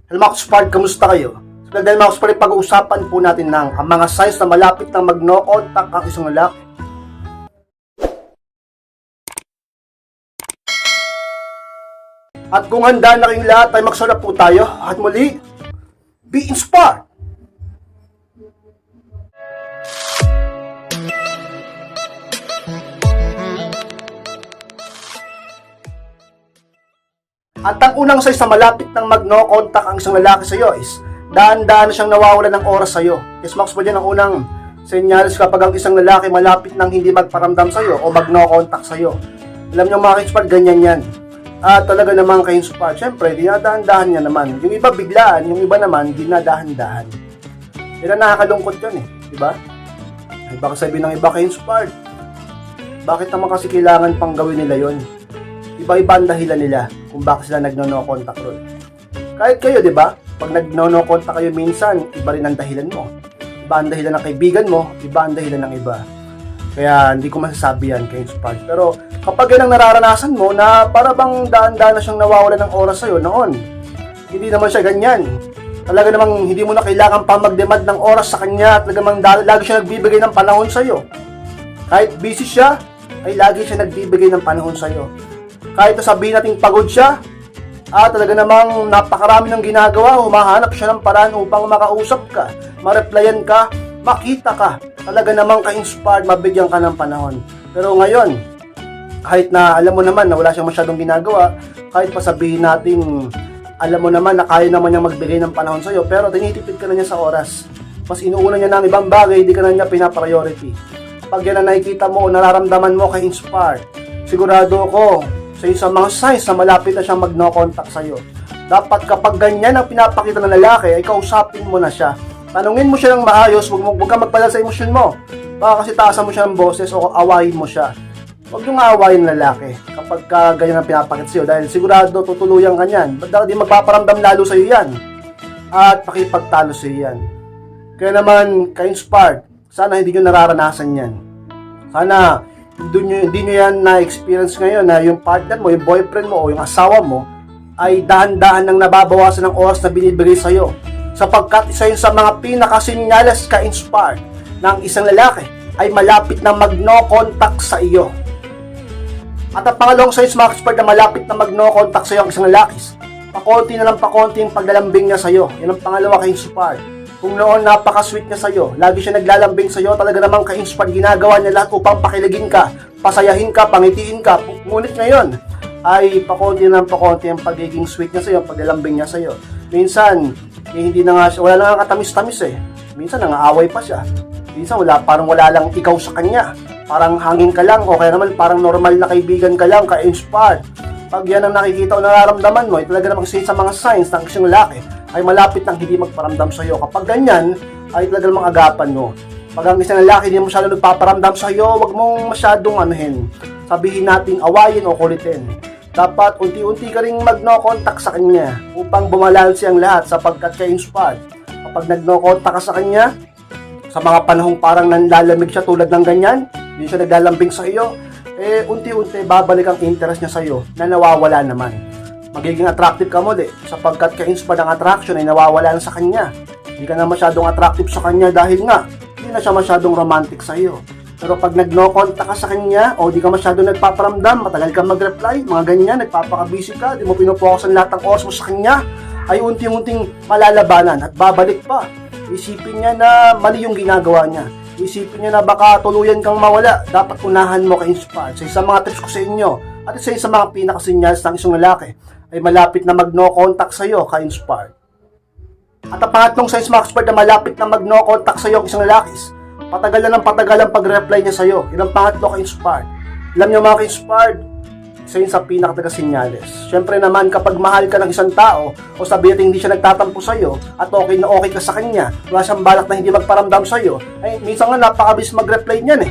Hello mga Spark, kamusta kayo? So dahil mga Spark, pag-uusapan po natin ng ang mga signs na malapit na mag-no contact ang isang lalaki. At kung handa na kayong lahat ay magsulap po tayo at muli, be inspired! At ang unang signs na malapit ng mag-no contact ang isang lalaki sa iyo is daan-daan na siyang nawawalan ng oras sa iyo. Yes, Max, po dyan ang unang senyales kapag ang isang lalaki malapit nang hindi magparamdam sa iyo o mag-no contact sa iyo. Alam niyo mga kinspart, ganyan yan. At talaga naman kinspart, syempre, dinadahan-dahan niya naman. Yung iba biglaan, yung iba naman dinadahan-dahan. Yan ang nakakalungkot yun diba? Ay baka sabihin ng iba kinspart, bakit naman kasi kailangan pang gawin nila yon? Iba-iba ang dahilan nila kung bakit sila nagno-no contact ron. Kahit kayo, di ba? Pag nagno-no contact kayo minsan, iba rin ang dahilan mo. Iba ang dahilan ng kaibigan mo, iba ang dahilan ng iba. Kaya hindi ko masasabi yan kay Spark. Pero kapag yan ang nararanasan mo na para bang daan-daan na siyang nawawala ng oras sa'yo noon, hindi naman siya ganyan. Talaga namang hindi mo na kailangan pa mag-demand ng oras sa kanya at talaga namang lagi siya nagbibigay ng panahon sa'yo. Kahit busy siya, ay lagi siya nagbibigay ng panahon sa'yo. Kahit sabihin natin pagod siya, talaga namang napakarami ng ginagawa, humahanap siya ng paraan upang makausap ka, ma-replyan ka, makita ka. Talaga namang ka-inspired, mabigyan ka ng panahon. Pero ngayon, kahit na alam mo naman na wala siyang masyadong ginagawa, kahit pa sabihin natin, alam mo naman na kaya naman niya magbigay ng panahon sa'yo, pero tinitipid ka na niya sa oras. Mas inuuna niya ng ibang bagay, hindi ka na niya pinapriority. Pag yan na nakikita mo o nararamdaman mo ka-inspired, sigurado ko, sa isang mga signs na malapit na siyang mag-no contact sa'yo. Dapat kapag ganyan ang pinapakita ng lalaki, ay kausapin mo na siya. Tanungin mo siya ng maayos, huwag kang magpadala sa emosyon mo. Baka kasi taasan mo siya ng boses o awayin mo siya. Huwag yung aawayin ng lalaki kapag ganyan ang pinapakita sa'yo. Dahil sigurado tutuluyan ka niyan. Di magpaparamdam lalo sa'yo yan. At pakipagtalo sa'yo yan. Kaya naman, ka-inspired, sana hindi nyo nararanasan yan. Sana hindi nyo yan na-experience ngayon na yung partner mo, yung boyfriend mo o yung asawa mo ay dahan-dahan nang nababawasan ng oras na binibigay sa'yo. Sapagkat isa yun sa mga pinakasinyales ka-inspired ng isang lalaki ay malapit na mag-no contact sa iyo. At ang pangalawang signs mga ka-inspired na malapit na mag-no contact sa iyo ang isang lalaki, pakonti na lang pakonti yung paglalambing niya sa iyo. Yan ang pangalawa ka-inspired. Kung noon napaka-sweet niya sa'yo, lagi siya naglalambing sa'yo, talaga namang ka-inspired, ginagawa niya lahat upang pakiligin ka, pasayahin ka, pangitiin ka. Ngunit ngayon, ay pakonti ng pakonti ang pagiging sweet niya sa'yo, paglalambing niya sa'yo. Minsan, hindi na nga siya, wala na nga katamis-tamis Minsan, nangaaway pa siya. Minsan, parang wala lang ikaw sa kanya. Parang hangin ka lang, o kaya naman parang normal na kaibigan ka lang, ka-inspired. Pag yan ang nakikita o nararamdaman mo, ay talaga namang isa sa mga signs ng isang lalaki, ay malapit nang hindi magparamdam sa iyo. Kapag ganyan, ay talagang mga agapan mo. Pag ang isang lalaki hindi masyadong nagpaparamdam sa iyo, wag mong masyadong sabihin natin awayin o kulitin. Dapat unti-unti ka ring mag-no contact sa kanya upang bumalansi ang lahat sapagkat ka-inspired. Kapag nag-no contact ka sa kanya, sa mga panahong parang nanlalamig siya tulad ng ganyan, hindi siya naglalambing sa iyo, unti-unti babalik ang interest niya sa iyo na nawawala naman. Magiging attractive ka muli sapagkat ka-inspired ang attraction ay nawawala na sa kanya. Hindi ka na masyadong attractive sa kanya dahil nga hindi na siya masyadong romantic sa iyo. Pero pag nag-no contact ka sa kanya o di ka masyadong nagpaparamdam, matagal kang mag-reply, mga ganyan, nagpapaka-busy ka, di mo pinupokus ang lahat ng oras mo sa kanya, ay unti-unting malalabanan at babalik pa. Isipin niya na mali yung ginagawa niya. Isipin niya na baka tuluyan kang mawala. Dapat unahan mo ka-inspired. Sa isang mga tips ko sa inyo at isa sa mga pinakasinyals ng isang lalaki ay malapit na mag-no contact sa iyo, ka-inspired. At ang pangatlong signs mga ka-inspired na malapit na mag-no contact sa iyo ang isang lalaki, patagal na ng patagal ang pag-reply niya sa iyo. Yan ang pangatlo ka-inspired. Alam niyo mga ka-inspired, isa yun sa pinakataga-sinyales. Siyempre naman kapag mahal ka ng isang tao o sabihin natin hindi siya nagtatampo sa iyo at okay na okay ka sa kanya, wala siyang balak na hindi magparamdam sa iyo, ay minsan nga napakabilis mag-reply niyan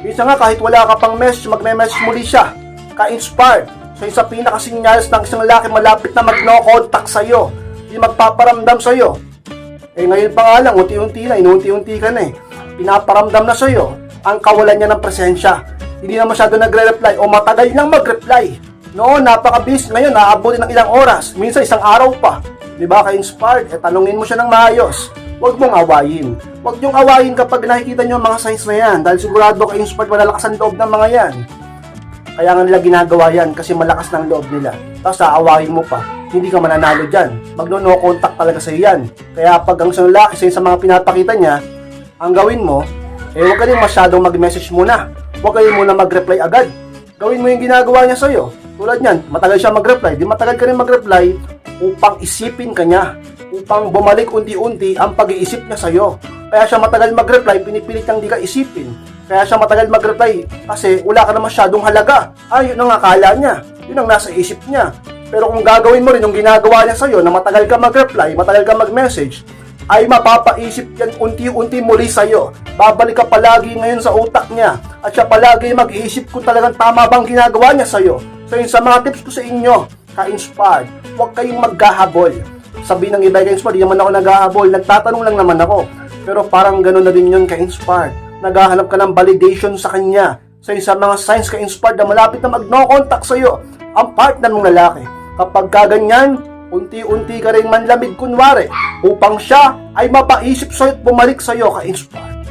Minsan nga kahit wala ka pang message, magme-message muli siya. Ka-inspired. So yung sa pinakasinyales ng isang lalaki malapit na mag-no contact sa iyo, hindi magpaparamdam sa iyo. Ngayon pa nga lang, unti-unti na, inuunti-unti ka na pinaparamdam na sa iyo ang kawalan niya ng presensya. Hindi na masyado nagre-reply o matagal nang mag-reply. Noon, napaka-busy. Ngayon, naabutin ng ilang oras. Minsan, isang araw pa. Di ba, ka-inspired? Tanungin mo siya ng maayos. Huwag mong awayin. Huwag niyong awayin kapag nakikita niyo ang mga signs na yan. Dahil sigurado ka-inspired, malalakas ang loob ng mga yan. Kaya nga nila ginagawa yan kasi malakas ng loob nila. Tapos aawayin mo pa, hindi ka mananalo dyan. Magno-no contact talaga sa yan. Kaya pag ang isang lalaki sa mga pinapakita niya, ang gawin mo, huwag ka rin masyadong mag-message muna. Huwag kayo muna mag-reply agad. Gawin mo yung ginagawa niya sa'yo. Tulad niyan, matagal siya mag-reply. Di matagal ka rin mag-reply upang isipin ka niya. Upang bumalik unti-unti ang pag-iisip niya sa'yo. Kaya siya matagal mag-reply, pinipilit niyang di ka isipin. Kaya siya matagal mag-reply kasi wala ka na masyadong halaga. Yun ang akala niya. Yun ang nasa isip niya. Pero kung gagawin mo rin yung ginagawa niya sa'yo na matagal ka mag-reply, matagal ka mag-message, ay mapapaisip yan unti-unti muli sa'yo. Babalik ka palagi ngayon sa utak niya. At siya palagi mag-iisip kung talagang tama bang ginagawa niya sa'yo. So yun sa mga tips ko sa inyo, ka-inspired, huwag kayong maghahabol. Sabi ng iba, ka-inspired, di naman ako naghahabol. Nagtatanong lang naman ako. Pero parang gano'n na rin yun, ka-inspired. Naghahanap ka ng validation sa kanya. So yun sa mga signs, ka-inspired, na malapit na mag-no contact sa'yo ang partner mong lalaki. Kapag kaganyan, unti-unti ka rin manlamig kunwari upang siya ay mapaisip sa'yo at bumalik sa'yo, ka-inspired.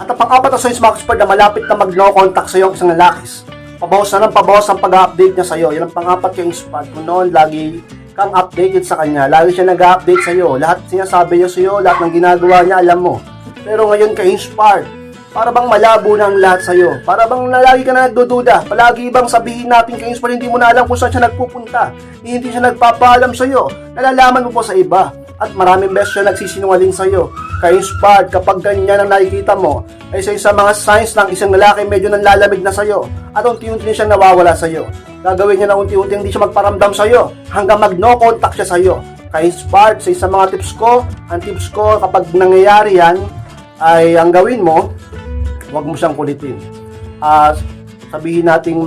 At ang pang-apat na signs, mga ka-inspired, na malapit na mag-no contact sa'yo ang isang lalaki. Pabawas na ng pabawas ang pag-update niya sa'yo. Yan ang pang-apat, ka-inspired. Kung noon, lagi kang updated sa kanya. Lagi siya nag-update sa'yo. Lahat sinasabi niya sa'yo, lahat ng ginagawa niya, alam mo. Pero ngayon, ka-inspired, para bang malabo na ang lahat sa'yo? Para bang lagi ka na nagdududa? Palagi bang sabihin natin kay Inspire, hindi mo na alam kung saan siya nagpupunta? Hindi siya nagpapaalam sa'yo. Nalalaman mo po sa iba. At maraming beses siya nagsisinungaling sa'yo. Kay Inspire, kapag ganyan ang nakikita mo, ay sa mga signs ng isang lalaki medyo nanlalamig na sa'yo. At unti-unti siyang nawawala sa'yo. Gagawin niya na unti-unti hindi siya magparamdam sa'yo. Hanggang mag-no contact siya sa'yo. Kay Inspire, sa isang mga tips ko, ang tips ko kapag nangyayari yan, ay ang gawin mo, huwag mo siyang kulitin. Sabihin natin,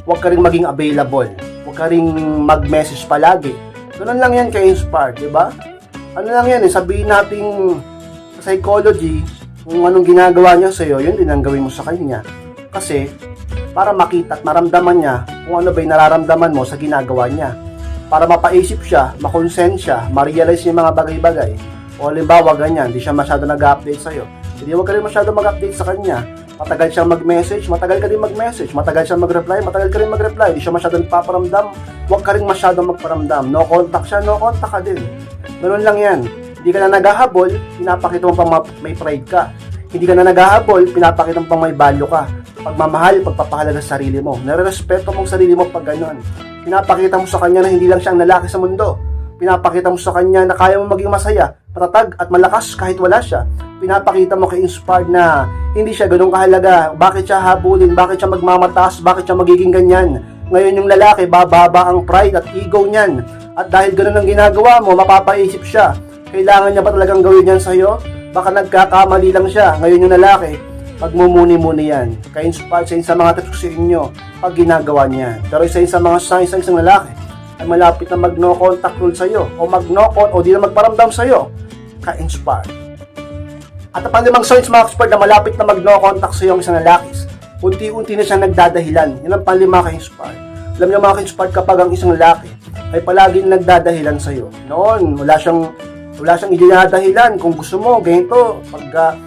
huwag ka rin maging available. Huwag ka rin mag-message palagi. Ganun lang yan kay Inspire, di ba? Ano lang yan, sabihin natin sa psychology, kung anong ginagawa niya sa'yo, yun din ang gawin mo sa kanya. Kasi, para makita at maramdaman niya kung ano ba yung nararamdaman mo sa ginagawa niya. Para mapaisip siya, makonsent siya, ma-realize yung mga bagay-bagay. O halimbawa, ganyan, hindi siya masyado nag-update sa'yo. Hindi huwag ka rin masyado mag-update sa kanya. Matagal siyang mag-message, matagal ka rin mag-message. Matagal siyang mag-reply, matagal ka rin mag-reply. Hindi siya masyado nagpaparamdam, huwag ka rin masyado magparamdam. No contact siya, no contact ka din. Ganun lang yan. Hindi ka na naghahabol, pinapakita mo pang may pride ka. Hindi ka na naghahabol, pinapakita mo pang may value ka. Pagmamahal, pagpapahalaga sa sarili mo. Nare-respeto mo sarili mo pag ganun. Pinapakita mo sa kanya na hindi lang siya ang lalaki sa mundo. Pinapakita mo sa kanya na kaya mo maging masaya, matatag at malakas kahit wala siya. Pinapakita mo kay Inspired na hindi siya ganun kahalaga. Bakit siya habulin? Bakit siya magmamataas? Bakit siya magiging ganyan? Ngayon yung lalaki, bababa ang pride at ego niyan. At dahil ganun ang ginagawa mo, mapapaisip siya. Kailangan niya ba talagang gawin yan sa'yo? Baka nagkakamali lang siya. Ngayon yung lalaki, pagmumuni-muni yan. Kay Inspired, sa mga tips ko sa inyo, pag ginagawa niyan. Pero isa sa mga signs ng isang lalaki, ay malapit na mag-no contact rule sa'yo o mag-no-con o di na magparamdam sa'yo, ka-inspire. At ang panlimang signs, mga ka-inspire, na malapit na mag-no contact sa'yo ang isang lalaki, unti-unti na siyang nagdadahilan. Yan ang panlima, ka-inspire. Alam niyo, mga ka-inspire, kapag ang isang lalaki ay palaging nagdadahilan sa'yo, noon wala siyang idinadahilan. Kung gusto mo ganito, pagka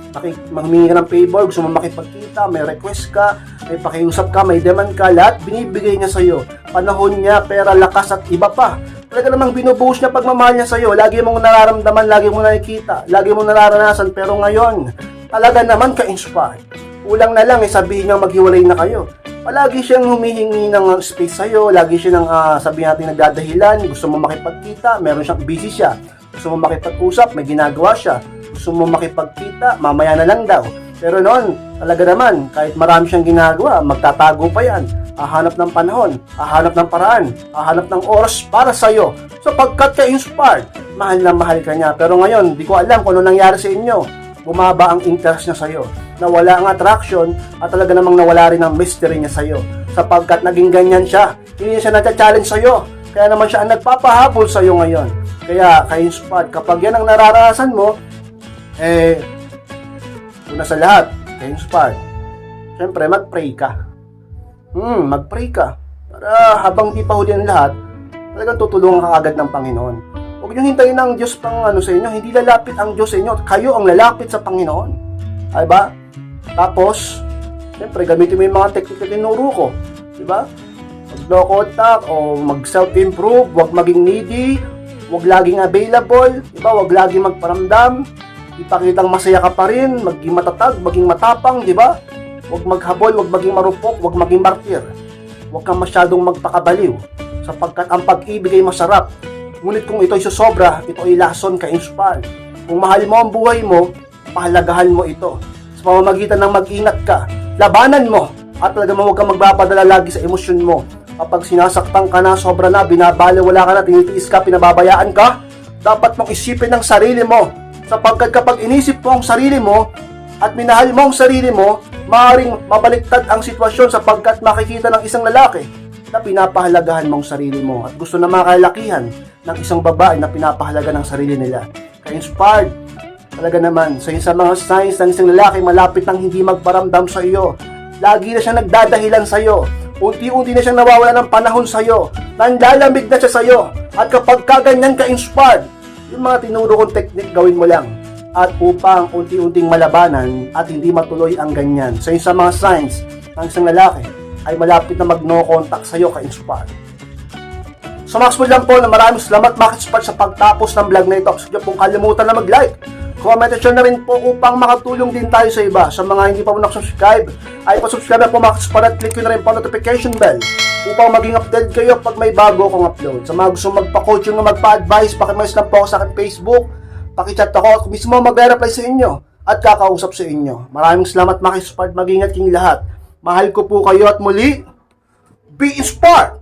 humingi ka ng favor, gusto mo makipagkita, may request ka, may pakiusap ka, may demand ka, lahat binibigay niya sa'yo. Panahon niya, pera, lakas at iba pa. Talaga namang binubuhos niya pagmamahal niya sa'yo. Lagi mong nararamdaman, lagi mong nakikita, lagi mong nararanasan. Pero ngayon, talaga naman ka-inspire. Kulang na lang, sabihin niya maghiwalay na kayo. Palagi siyang humihingi ng space sa'yo, lagi siya sabihin natin nagdadahilan, gusto mo makipagkita, meron siyang busy siya. Gusto mo makipag-usap, may ginagawa siya. Gusto mo makipagkita, mamaya na lang daw. Pero noon, talaga naman, kahit marami siyang ginagawa, magtatago pa yan. Hahanap ng panahon, hahanap ng paraan, hahanap ng oras para sa'yo. Sapagkat ka-inspired, mahal na mahal ka niya. Pero ngayon, di ko alam kung ano nangyari sa inyo. Bumaba ang interest niya sa'yo. Nawala ang attraction at talaga namang nawala rin ang mystery niya sa'yo. Sapagkat naging ganyan siya. Hindi siya nagcha-challenge sa'yo. Kaya naman siya ang nagpapahabol sa'yo ngayon. Kaya, ka-inspired, kapag yan ang nararanasan mo, una sa lahat, ka-inspired, syempre, mag-pray ka. Mag-pray ka. Para habang di pa huli ang lahat, talagang tutulungan ka agad ng Panginoon. Huwag niyong hintayin ang Diyos pang sa inyo. Hindi lalapit ang Diyos sa inyo. Kayo ang lalapit sa Panginoon. Diba? Tapos, siyempre, gamitin mo yung mga technique na tinuro ko. Diba? Mag-no contact o mag-self-improve. Huwag maging needy. Huwag laging available. Diba? Huwag laging magparamdam. Ipakitang masaya ka pa rin. Maging matatag, maging matapang. Diba? Huwag maghabol, huwag maging marupok, huwag maging martir. Huwag kang masyadong magpakabaliw. Sapagkat ang pag-ibig ay masarap. Ngunit kung ito'y susobra, ito ay lason ka-inspired. Kung mahal mo ang buhay mo, pahalagahan mo ito. Sa pamamagitan ng mag-ingat ka, labanan mo, at talaga huwag kang magpapadala lagi sa emosyon mo. Kapag sinasaktan ka na, sobra na, binabaliwala ka na, tinitiis ka, pinababayaan ka, dapat mong isipin ng sarili mo. Sapagkat kapag inisip mo ang sarili mo, at minahal mo ang sarili mo, maaaring mabaliktad ang sitwasyon sapagkat makikita ng isang lalaki na pinapahalagahan mong sarili mo at gusto na makalakihan ng isang babae na pinapahalaga ng sarili nila. Kaya inspired talaga naman sa mga signs ng isang lalaki malapit nang hindi magparamdam sa iyo. Lagi na siya nagdadahilan sa iyo. Unti-unti na siyang nawawala ng panahon sa iyo. Nanlalamig na siya sa iyo. At kapag kaganyan ka inspired, yung mga tinuro kong technique gawin mo lang. At upang unti-unting malabanan at hindi matuloy ang ganyan. Sa mga signs ng isang lalaki ay malapit na mag-no contact sa iyo ka-inspired. So Maxwell lang po na maraming salamat Max-Inspired sa pagtapos ng vlog na ito. Huwag niyo pong kalimutan na mag-like, comment at share na rin po upang makatulong din tayo sa iba. Sa mga hindi pa po nakasubscribe, ay pa-subscribe na po Max-Inspired at click nyo na rin po notification bell upang maging update kayo pag may bago akong upload. Sa mga gusto magpa-coaching na magpa-advise, pakimess lang po ako sa akin Facebook, pakichat ako, ako mismo mag-reply sa inyo at kakausap sa inyo. Maraming salamat Max-Inspired, mag-ingat kayong lahat. Mahal ko po kayo at muli, be inspired!